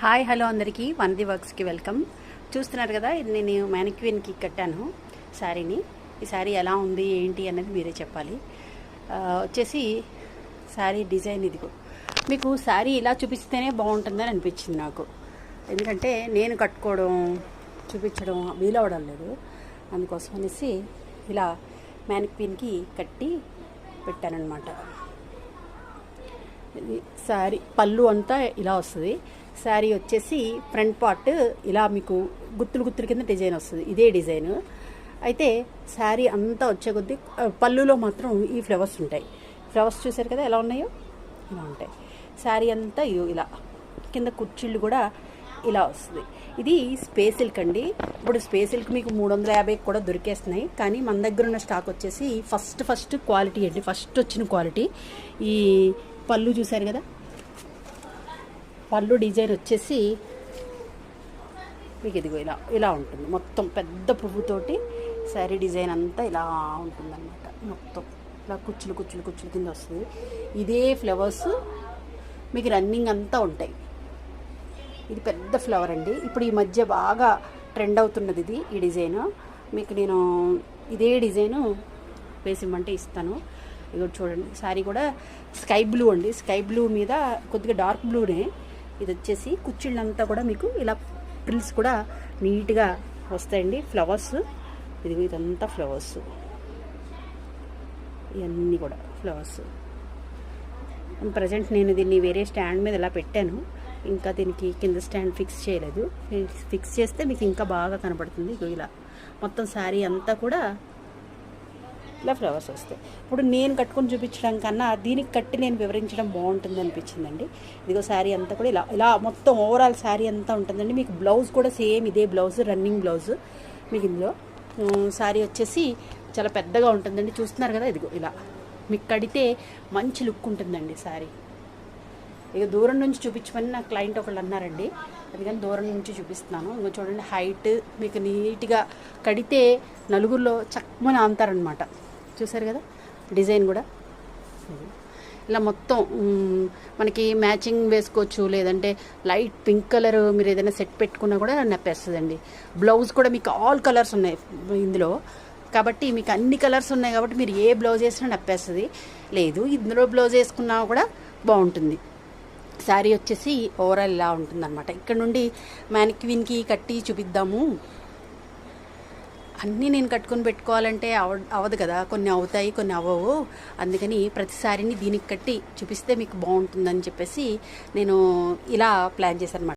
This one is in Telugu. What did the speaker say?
హాయ్ హలో అందరికీ వన్ది వర్క్స్కి వెల్కమ్. చూస్తున్నారు కదా, ఇది నేను మ్యానిక్విన్కి కట్టాను శారీని. ఈ శారీ ఎలా ఉంది ఏంటి అన్నది మీరే చెప్పాలి. వచ్చేసి శారీ డిజైన్ ఇదిగో. మీకు శారీ ఇలా చూపిస్తేనే బాగుంటుందని అనిపించింది నాకు. ఎందుకంటే నేను కట్టుకోవడం చూపించడం వీలవడం లేదు. అందుకోసం అనేసి ఇలా మ్యానిక్విన్కి కట్టి పెట్టానన్నమాట. శారీ పళ్ళు అంతా ఇలా వస్తుంది. శారీ వచ్చేసి ఫ్రంట్ పార్ట్ ఇలా మీకు గుత్తులు కింద డిజైన్ వస్తుంది. ఇదే డిజైన్ అయితే శారీ అంతా వచ్చే కొద్దీ పళ్ళులో మాత్రం ఈ ఫ్లవర్స్ ఉంటాయి. ఫ్లవర్స్ చూసారు కదా ఎలా ఉన్నాయో, ఇలా ఉంటాయి. శారీ అంతా ఇలా కింద కుర్చీళ్ళు కూడా ఇలా వస్తుంది. ఇది స్పేస్ సిల్క్ అండి. ఇప్పుడు స్పేస్ సిల్క్ మీకు 350 కూడా దొరికేస్తున్నాయి. కానీ మన దగ్గర ఉన్న స్టాక్ వచ్చేసి ఫస్ట్ క్వాలిటీ అండి. ఫస్ట్ వచ్చిన క్వాలిటీ. ఈ పళ్ళు చూసారు కదా, పళ్ళు డిజైన్ వచ్చేసి మీకు ఇదిగో ఇలా ఉంటుంది. మొత్తం పెద్ద పువ్వుతోటి శారీ డిజైన్ అంతా ఇలా ఉంటుందన్నమాట. మొత్తం ఇలా కుచ్చులు కింద వస్తుంది. ఇదే ఫ్లవర్స్ మీకు రన్నింగ్ అంతా ఉంటాయి. ఇది పెద్ద ఫ్లవర్ అండి. ఇప్పుడు ఈ మధ్య బాగా ట్రెండ్ అవుతున్నది ఇది. ఈ డిజైన్ మీకు నేను ఇదే డిజైను వేసిమ్మంటే ఇస్తాను. ఇదిగో చూడండి, శారీ కూడా స్కై బ్లూ అండి. స్కై బ్లూ మీద కొద్దిగా డార్క్ బ్లూనే. ఇది వచ్చేసి కుచ్చిళ్ళంతా కూడా మీకు ఇలా ప్రిల్స్ కూడా నీట్గా వస్తాయండి. ఫ్లవర్స్ ఇదంతా ఫ్లవర్స్, ఇవన్నీ కూడా ఫ్లవర్స్. ప్రజెంట్ నేను దీన్ని వేరే స్టాండ్ మీద ఇలా పెట్టాను. ఇంకా దీనికి కింద స్టాండ్ ఫిక్స్ చేయలేదు. ఫిక్స్ చేస్తే మీకు ఇంకా బాగా కనపడుతుంది. ఇలా మొత్తం శారీ అంతా కూడా ఇలా ఫ్లవర్స్ వస్తాయి. ఇప్పుడు నేను కట్టుకొని చూపించడం కన్నా దీనికి కట్టి నేను వివరించడం బాగుంటుంది అనిపించిందండి. ఇదిగో శారీ అంతా కూడా ఇలా మొత్తం ఓవరాల్ శారీ అంతా ఉంటుందండి. మీకు బ్లౌజ్ కూడా సేమ్ ఇదే బ్లౌజ్, రన్నింగ్ బ్లౌజ్. మీకు ఇందులో శారీ వచ్చేసి చాలా పెద్దగా ఉంటుందండి. చూస్తున్నారు కదా, ఇదిగో ఇలా మీకు కడితే మంచి లుక్ ఉంటుందండి శారీ. ఇక దూరం నుంచి చూపించమని నా క్లయింట్ ఒకళ్ళు అన్నారండి, అందుకని దూరం నుంచి చూపిస్తున్నాను. ఇంకో చూడండి, హైట్ మీకు నీట్గా కడితే నలుగురిలో చక్కమని అంతారనమాట. చూసారు కదా డిజైన్ కూడా ఇలా మొత్తం మనకి మ్యాచింగ్ వేసుకోవచ్చు. లేదంటే లైట్ పింక్ కలర్ మీరు ఏదైనా సెట్ పెట్టుకున్నా కూడా నప్పేస్తుందండి. బ్లౌజ్ కూడా మీకు ఆల్ కలర్స్ ఉన్నాయి ఇందులో కాబట్టి, మీకు అన్ని కలర్స్ ఉన్నాయి కాబట్టి మీరు ఏ బ్లౌజ్ వేసినా నప్పేస్తుంది. లేదు ఇందులో బ్లౌజ్ వేసుకున్నా కూడా బాగుంటుంది. శారీ వచ్చేసి ఓవరాల్ ఇలా ఉంటుందన్నమాట. ఇక్కడ నుండి మ్యానిక్విన్కి కట్టి చూపిద్దాము. అన్నీ నేను కట్టుకొని పెట్టుకోవాలంటే అవ్వదు కదా, కొన్ని అవుతాయి కొన్ని అవ్వవు. అందుకని ప్రతిసారిని దీనికి కట్టి చూపిస్తే మీకు బాగుంటుందని చెప్పేసి నేను ఇలా ప్లాన్ చేశాను అన్నమాట.